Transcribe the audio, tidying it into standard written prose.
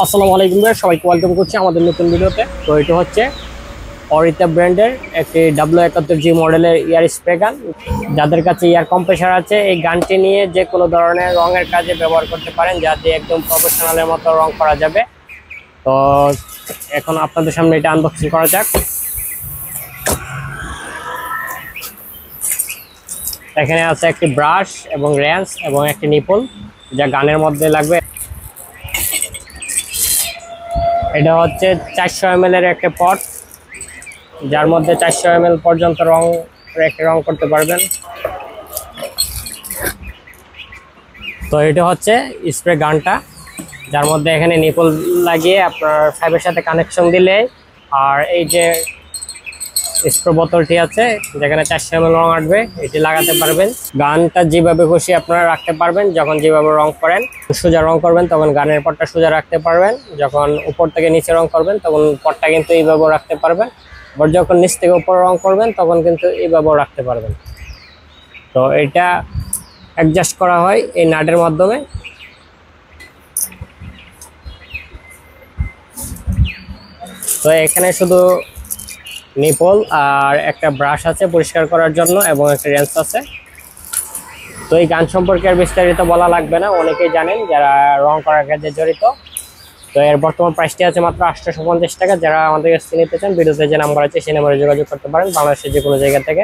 আসসালামু আলাইকুম ভাই, সবাইকে ওয়েলকাম করছি আমাদের নতুন ভিডিওতে। তো এটা হচ্ছে অরিতা ব্র্যান্ডের একটি W71G মডেলের ইয়ার স্প্রে গান। যাদের কাছে ইয়ার কম্প্রেসার আছে, এই গানটি নিয়ে যে কোনো ধরনের রঙের কাজে ব্যবহার করতে পারেন, যাতে একদম প্রফেশনালের মতো রং করা যাবে। তো এখন আপনাদের সামনে এটা আনবক্সিং করা যাক। এখানে আছে একটি ব্রাশ এবং র্যান্স এবং একটি নিপল, যা গানের মধ্যে লাগবে। এটা হচ্ছে 400 ml এর একটা পট, যার মধ্যে 400 ml পর্যন্ত রং রেখে রং করতে পারবেন। তো এটা হচ্ছে স্প্রে গানটা, যার মধ্যে এখানে নিপল লাগিয়ে আপনার পাইপের সাথে কানেকশন দিলে, আর এই যে স্প্রে বোতলটি আছে যেখানে 400 ml রং আসবে, এটি লাগাতে পারবেন। গানটা যেভাবে খুশি আপনারা রাখতে পারবেন। যখন যেভাবে রং করেন, সোজা রং করবেন তখন গানের পটটা সোজা রাখতে পারবেন। যখন উপর থেকে নিচে রং করবেন তখন পটটা কিন্তু এইভাবে রাখতে পারবেন। আবার যখন নিচ থেকে উপর রং করবেন তখন কিন্তু এইভাবেও রাখতে পারবেন। তো এটা অ্যাডজাস্ট করা হয় এই নাটের মাধ্যমে। তো এখানে শুধু নিপল আর একটা ব্রাশ আছে পরিষ্কার করার জন্য, এবং একটা রেঞ্চ আছে। তো এই গান সম্পর্কে আর বিস্তারিত বলা লাগবে না, অনেকেই জানেন যারা রং করার কাজে জড়িত। তো এর বর্তমান প্রাইসটি আছে মাত্র 850 টাকা। যারা আমাদের কাছে নিতে চান, ভিডিওতে যে নাম্বার আছে সেই নাম্বারে যোগাযোগ করতে পারেন, বাংলাদেশের যে কোনো জায়গা থেকে।